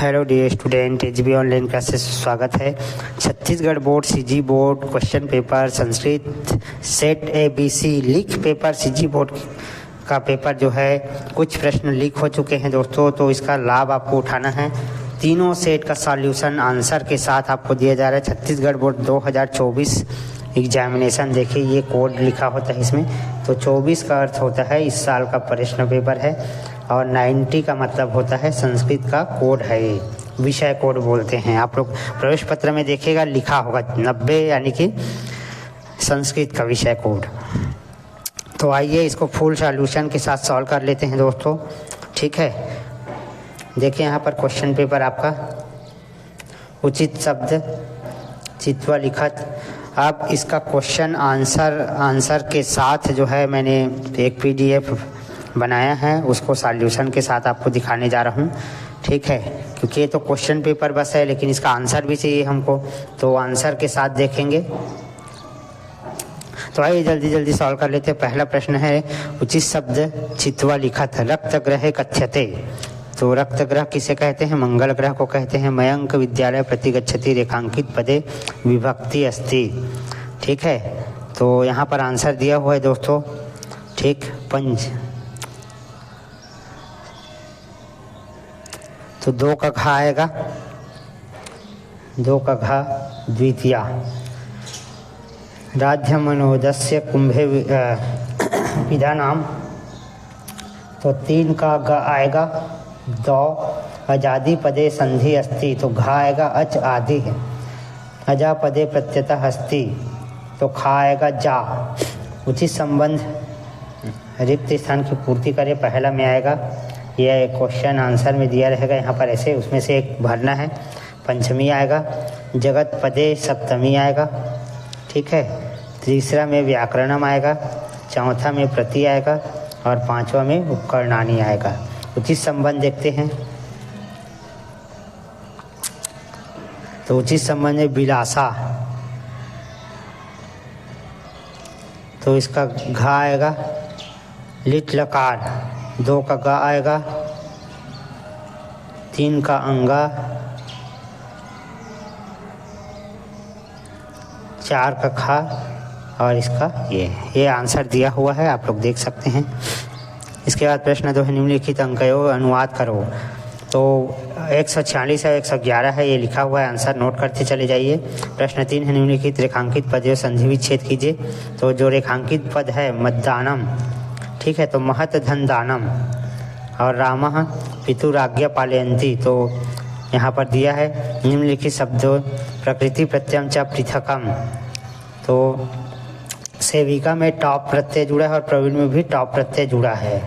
Hello dear student, HB online classes स्वागत है। Chhattisgarh board CG board question paper Sanskrit set ABC leak paper CG board का paper जो है कुछ प्रश्न लीक हो चुके हैं दोस्तों, तो इसका लाभ आपको उठाना है। तीनों सेट का सॉल्यूशन आंसर के साथ आपको दिया जा रहा है। छत्तीसगढ़ बोर्ड 2024 एग्जामिनेशन, देखिए ये कोड लिखा होता है इसमें, तो 24 का अर्थ होता है इस साल का प्रश्न पेपर है और 90 का मतलब होता है संस्कृत का कोड है, ये विषय कोड बोलते हैं। आप लोग प्रवेश पत्र में देखिएगा लिखा होगा 90 यानी कि संस्कृत का विषय कोड। तो आइए इसको फुल सॉल्यूशन के साथ सॉल्व कर लेते हैं दोस्तों, ठीक है। देखिए यहाँ पर क्वेश्चन पेपर आपका उचित शब्द चित्वा लिखत। अब इसका क्वेश्चन आंसर के साथ जो है मैंने एक PDF बनाया है, उसको सॉल्यूशन के साथ आपको दिखाने जा रहा हूँ, ठीक है। क्योंकि ये तो क्वेश्चन पेपर बस है, लेकिन इसका आंसर भी चाहिए हमको, तो आंसर के साथ देखेंगे। तो आइए जल्दी जल्दी सॉल्व कर लेते हैं। पहला प्रश्न है उचित शब्द चित्वा लिखत रक्त ग्रह कथ्यते। तो रक्त ग्रह किसे कहते हैं? मंगल ग्रह को कहते हैं। मयंक विद्यालय प्रति गच्छति रेखांकित पदे विभक्ति अस्ति, ठीक है। तो यहाँ पर आंसर दिया हुआ है दोस्तों, ठीक। पंच तो 2 का घा आएगा, 2 का घा द्वितीया। राज्य मनोदस्य कुंभे विधानाम, तो 3 का ग आएगा 2। आजादी पदे संधि अस्ति, तो घा आएगा अच आदि है। अजा पदे प्रत्यतः अस्ति, तो खा आएगा जा। उचित संबंध रिक्त स्थान की पूर्ति करे, पहला में आएगा। यह क्वेश्चन आंसर में दिया रहेगा यहाँ पर ऐसे, उसमें से एक भरना है। पंचमी आएगा, जगत पदे सप्तमी आएगा, ठीक है। तीसरा में व्याकरणम आएगा, चौथा में प्रति आएगा और 5वां में उपकरणानी आएगा। उचित संबंध देखते हैं, तो उचित संबंध है विलासा, तो इसका घा आएगा लिट लकार। 2 का गा आएगा, 3 का अंगा, 4 का खा और इसका ये आंसर दिया हुआ है, आप लोग देख सकते हैं। इसके बाद प्रश्न 2 है निम्नलिखित अंकयो अनुवाद करो। तो 146 है, 111 है, ये लिखा हुआ है, आंसर नोट करते चले जाइए। प्रश्न 3 है निम्नलिखित रेखांकित पदों संधि विच्छेद कीजिए। तो जो रेखांकित पद है मद्दानम, ठीक है, तो महत धन दानम और रामः पितुराज्ञा पालयन्ति। तो यहाँ पर दिया है निम्नलिखित शब्दों प्रकृति प्रत्ययम च पृथकम। तो सेविका में टॉप प्रत्यय जुड़ा है और प्रवीण में भी टॉप प्रत्यय जुड़ा है।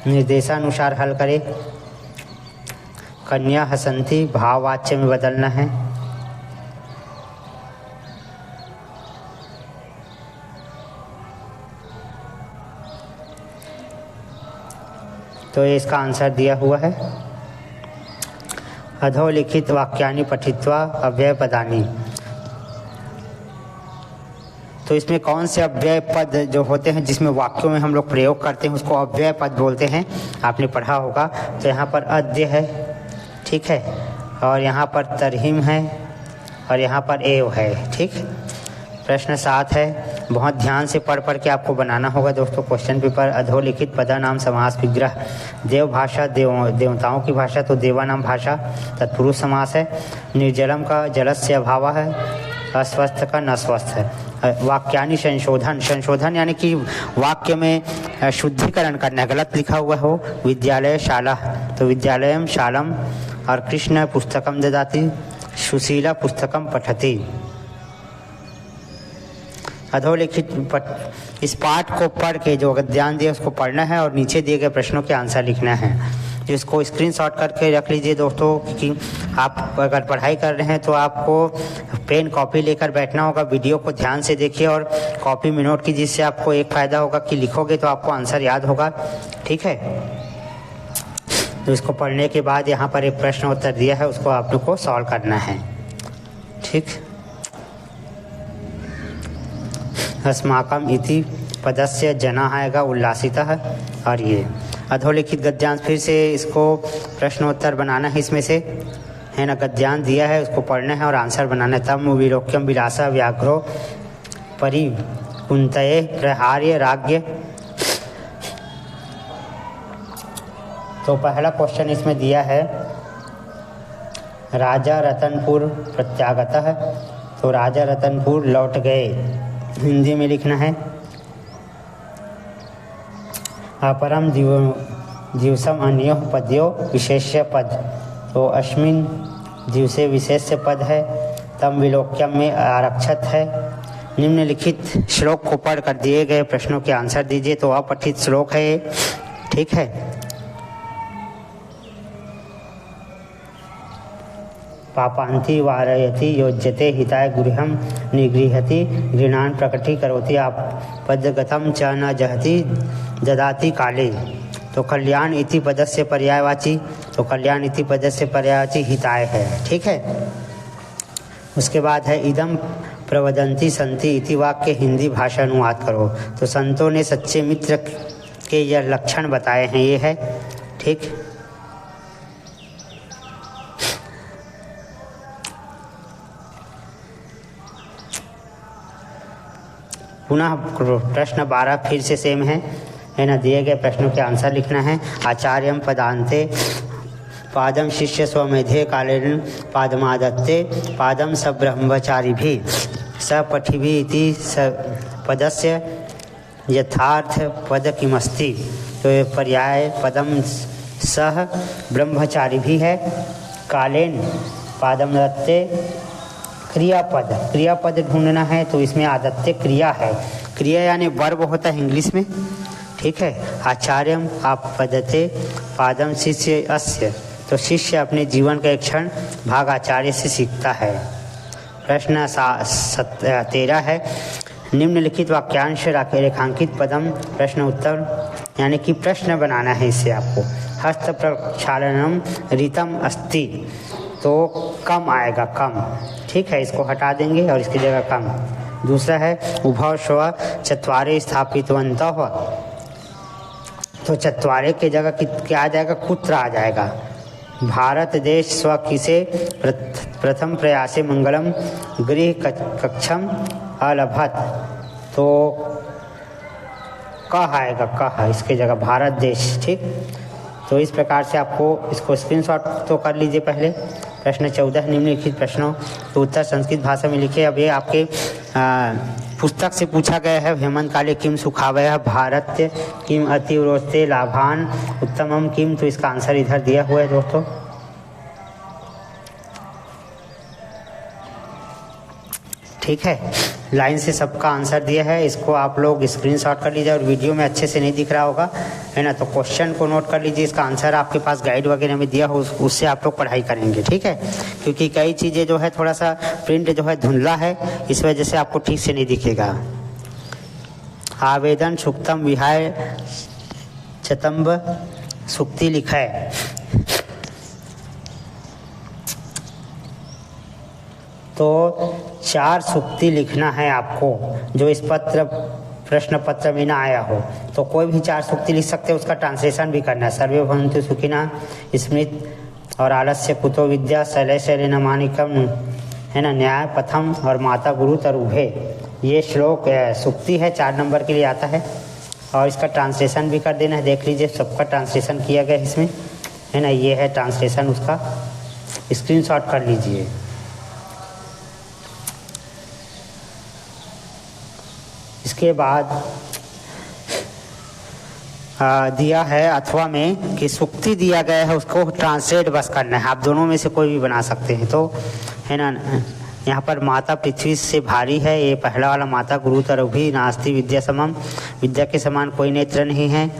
निर्देशानुसार हल करें। कन्या हसंती भाववाच्य में बदलना है। तो ये इसका आंसर दिया हुआ है। अधोलिखित वाक्यानि पठित्वा अव्यय पदानि। तो इसमें कौन से अव्यय पद जो होते हैं जिसमें वाक्यों में हम लोग प्रयोग करते हैं उसको अव्यय पद बोलते हैं, आपने पढ़ा होगा। तो यहाँ पर अद्य है, ठीक है, और यहाँ पर तरहीम है और यहाँ पर एव है, ठीक। प्रश्न 7 है, बहुत ध्यान से पढ़ के आपको बनाना होगा दोस्तों क्वेश्चन पेपर। अधोलिखित पदा नाम समास विग्रह। देव भाषा देवताओं की भाषा, तो देवा नाम भाषा तत्पुरुष समास है। निर्जलम का जलस्य अभाव है। अस्वस्थ का न स्वस्थ है। वाक्यानि संशोधन यानी कि वाक्य में शुद्धिकरण करना, गलत लिखा हुआ हो। विद्यालय शाला, तो विद्यालयम शालम और कृष्ण पुस्तकम ददाति, सुशीला पुस्तकम पठति। अधोलिखित इस पाठ को पढ़ के जो ध्यान दिया उसको पढ़ना है और नीचे दिए गए प्रश्नों के आंसर लिखना है। जिसको स्क्रीनशॉट करके रख लीजिए दोस्तों, क्योंकि आप अगर पढ़ाई कर रहे हैं तो आपको पेन कॉपी लेकर बैठना होगा। वीडियो को ध्यान से देखिए और कॉपी में नोट कीजिए, जिससे आपको एक फ़ायदा होगा कि लिखोगे तो आपको आंसर याद होगा, ठीक है। तो इसको पढ़ने के बाद यहाँ पर एक प्रश्न उत्तर दिया है, उसको आप लोग को सॉल्व करना है, ठीक। अस्माकम इति पदस्य जना आएगा उल्लासितः, और ये अधोलिखित गद्यांश फिर से इसको प्रश्नोत्तर बनाना है इसमें से। है ना गद्यांश दिया है, उसको पढ़ना है और आंसर बनाना है। तम विलोक्यम विलासा व्याघ्रो परिकुंतये प्रहार्य राज्ञ। तो पहला क्वेश्चन इसमें दिया है राजा रतनपुर प्रत्यागतः, तो राजा रतनपुर लौट गए, हिंदी में लिखना है। अपरम दिवसम अन्यो पद्यो विशेष्य पद, तो अस्मिन दिवसे विशेष्य पद है। तम विलोक्यम में आरक्षित है। निम्नलिखित श्लोक को पढ़ कर दिए गए प्रश्नों के आंसर दीजिए। तो अपठित श्लोक है ये, ठीक है। पापांति वारयति योज्यते हिताय गृहम निगृहति गृणान प्रकटी करोति आपद्गतम च न जहति ददाति काले। तो कल्याण इति पदस्य पर्यायवाची, तो कल्याण इति पदस्य पर्यायवाची हिताय है, ठीक है। उसके बाद है इदम प्रवदंती संति इति वाक्य हिंदी भाषा अनुवाद करो। तो संतों ने सच्चे मित्र के यह लक्षण बताए हैं, ये है, ठीक। पुनः प्रश्न 12 फिर से सेम है ना। दिए गए प्रश्नों के आंसर लिखना है। आचार्यम पदांते पादम शिष्य स्वमेधे कालेन पादमादत्ते पादम स ब्रह्मचारी भी स पठिभी इति स पदस्य यथार्थ पद किमस्ति। तो ये पर्याय पदम सह ब्रह्मचारी भी है। कालेन पादम दत्ते क्रियापद ढूंढना है। तो इसमें आदत्य क्रिया है, क्रिया यानी वर्ब होता है इंग्लिश में, ठीक है। आचार्यम आप पदते पादम शिष्य अस्य, तो शिष्य अपने जीवन का एक क्षण भाग आचार्य से सीखता है। प्रश्न 13 है निम्नलिखित वाक्यांश रेखांकित पदम प्रश्न उत्तर, यानी कि प्रश्न बनाना है इससे आपको। हस्त प्रक्षालनम रीतम अस्ति, तो कम आएगा, कम, ठीक है। इसको हटा देंगे और इसकी जगह कम। दूसरा है उभव स्व चत्वारे स्थापितवन्तः, तो चत्वारे की जगह क्या आ जाएगा, कुत्र आ जाएगा। भारत देश स्व किसे प्रथम प्रयासे मंगलम गृह कक्षम अलभत, तो कह आएगा, कह इसके जगह भारत देश, ठीक। तो इस प्रकार से आपको इसको स्क्रीनशॉट तो कर लीजिए पहले। प्रश्न 14 निम्नलिखित प्रश्नों तो उत्तर संस्कृत भाषा में लिखे। अब ये आपके पुस्तक से पूछा गया है। हेमंत काले किम सुखावय भारत किम अतिवरोस्ते लाभान उत्तमम किम, तो इसका आंसर इधर दिया हुआ है दोस्तों। ठीक है, लाइन से सबका आंसर दिया है। इसको आप लोग स्क्रीनशॉट कर लीजिए और वीडियो में अच्छे से नहीं दिख रहा होगा, है ना, तो क्वेश्चन को नोट कर लीजिए। इसका आंसर आपके पास गाइड वगैरह में दिया हो, उससे आप लोग पढ़ाई करेंगे, ठीक है। क्योंकि कई चीज़ें जो है थोड़ा सा प्रिंट जो है धुंधला है, इस वजह से आपको ठीक से नहीं दिखेगा। आवेदन सुक्तम विहाय चतम्ब सुक्ति लिखा है। तो 4 सुक्ति लिखना है आपको, जो इस प्रश्न पत्र में ना आया हो। तो कोई भी 4 सुक्ति लिख सकते हैं, उसका ट्रांसलेशन भी करना है। सर्वे भवन्तु सुखिनः, स्मृत और आलस्य कुतो विद्या, शैले शैले न मानिकम, है ना, न्याय पथम और माता गुरु तरुभे। ये श्लोक सुक्ति है, 4 नंबर के लिए आता है। और इसका ट्रांसलेशन भी कर देना है। देख लीजिए सबका ट्रांसलेशन किया गया है इसमें, है ना, ये है ट्रांसलेशन, उसका स्क्रीनशॉट कर लीजिए। इसके बाद दिया है अथवा में कि सुक्ति दिया गया है, उसको ट्रांसलेट बस करना है। आप दोनों में से कोई भी बना सकते हैं। तो है ना, यहाँ पर माता पृथ्वी से भारी है, ये पहला वाला। माता गुरु तरुभी नास्ति विद्या समम, विद्या के समान कोई नेत्र नहीं है।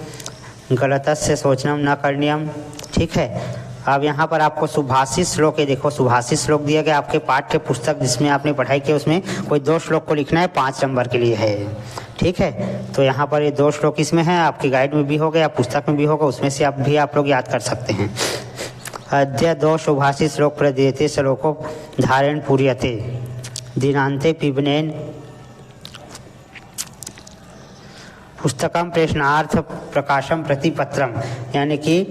गलतस्य सोचनम न करणीयम, ठीक है। अब यहाँ पर आपको सुभाषित श्लोक है, देखो सुभाषित श्लोक दिया गया आपके पाठ्य पुस्तक जिसमें आपने पढ़ाई की, उसमें कोई 2 श्लोक को लिखना है, 5 नंबर के लिए है, ठीक है। तो यहाँ पर ये 2 श्लोक इसमें है, आपकी गाइड में भी होगा या पुस्तक में भी होगा, उसमें से आप लोग याद कर सकते हैं। अद्य 2 सुभाषित श्लोक प्रदीयते श्लोको धारेण पूर्यते दिनांते पिबनेन पुस्तकम प्रश्नार्थ प्रकाशम प्रतिपत्रम, यानी कि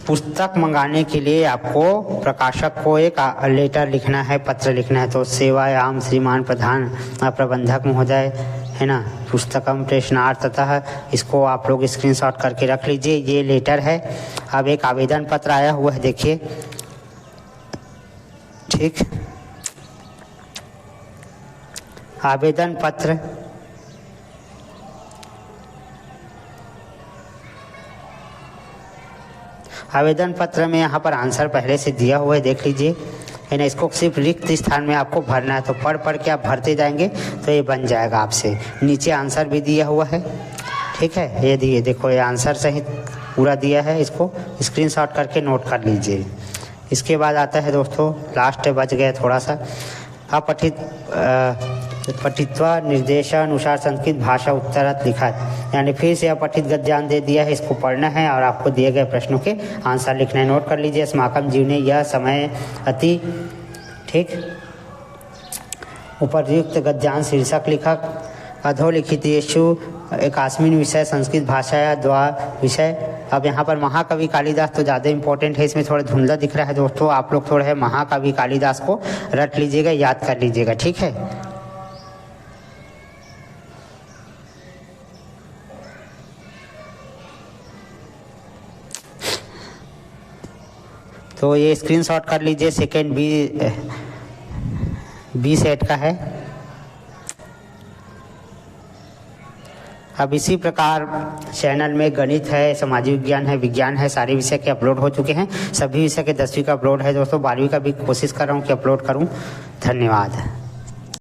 पुस्तक मंगाने के लिए आपको प्रकाशक को एक लेटर लिखना है, पत्र लिखना है। तो सेवायाम श्रीमान प्रधान प्रबंधक महोदय, है ना, पुस्तकम प्रेषणार्थतः, इसको आप लोग स्क्रीनशॉट करके रख लीजिए। ये लेटर है। अब एक आवेदन पत्र आया हुआ है, देखिए, ठीक, आवेदन पत्र में यहाँ पर आंसर पहले से दिया हुआ है, देख लीजिए, है ना। इसको सिर्फ रिक्त स्थान में आपको भरना है, तो पढ़ के आप भरते जाएंगे तो ये बन जाएगा आपसे। नीचे आंसर भी दिया हुआ है, ठीक है, ये दिए, देखो ये आंसर सहित पूरा दिया है, इसको स्क्रीनशॉट करके नोट कर लीजिए। इसके बाद आता है दोस्तों, लास्ट बच गया थोड़ा सा, पठित्वा निर्देशानुसार संस्कृत भाषा उत्तरत लिखा है, यानी फिर से अपठित गद्यांश दे दिया है, इसको पढ़ना है और आपको दिए गए प्रश्नों के आंसर लिखना है। नोट कर लीजिए, अस्माकं जीवने यह समय अति, ठीक, उपर्युक्त गद्यांश शीर्षक लिखक अधोलिखितेषु एकास्मिन् विषय संस्कृत भाषाया द्वा विषय। अब यहाँ पर महाकवि कालिदास तो ज़्यादा इंपॉर्टेंट है, इसमें थोड़ा धुंधला दिख रहा है दोस्तों, आप लोग थोड़ा है महाकवि कालिदास को रट लीजिएगा, याद कर लीजिएगा, ठीक है। तो ये स्क्रीनशॉट कर लीजिए, सेकेंड बी सेट का है। अब इसी प्रकार चैनल में गणित है, सामाजिक विज्ञान है, विज्ञान है, सारे विषय के अपलोड हो चुके हैं। सभी विषय के 10वीं का अपलोड है दोस्तों, 12वीं का भी कोशिश कर रहा हूँ कि अपलोड करूँ। धन्यवाद।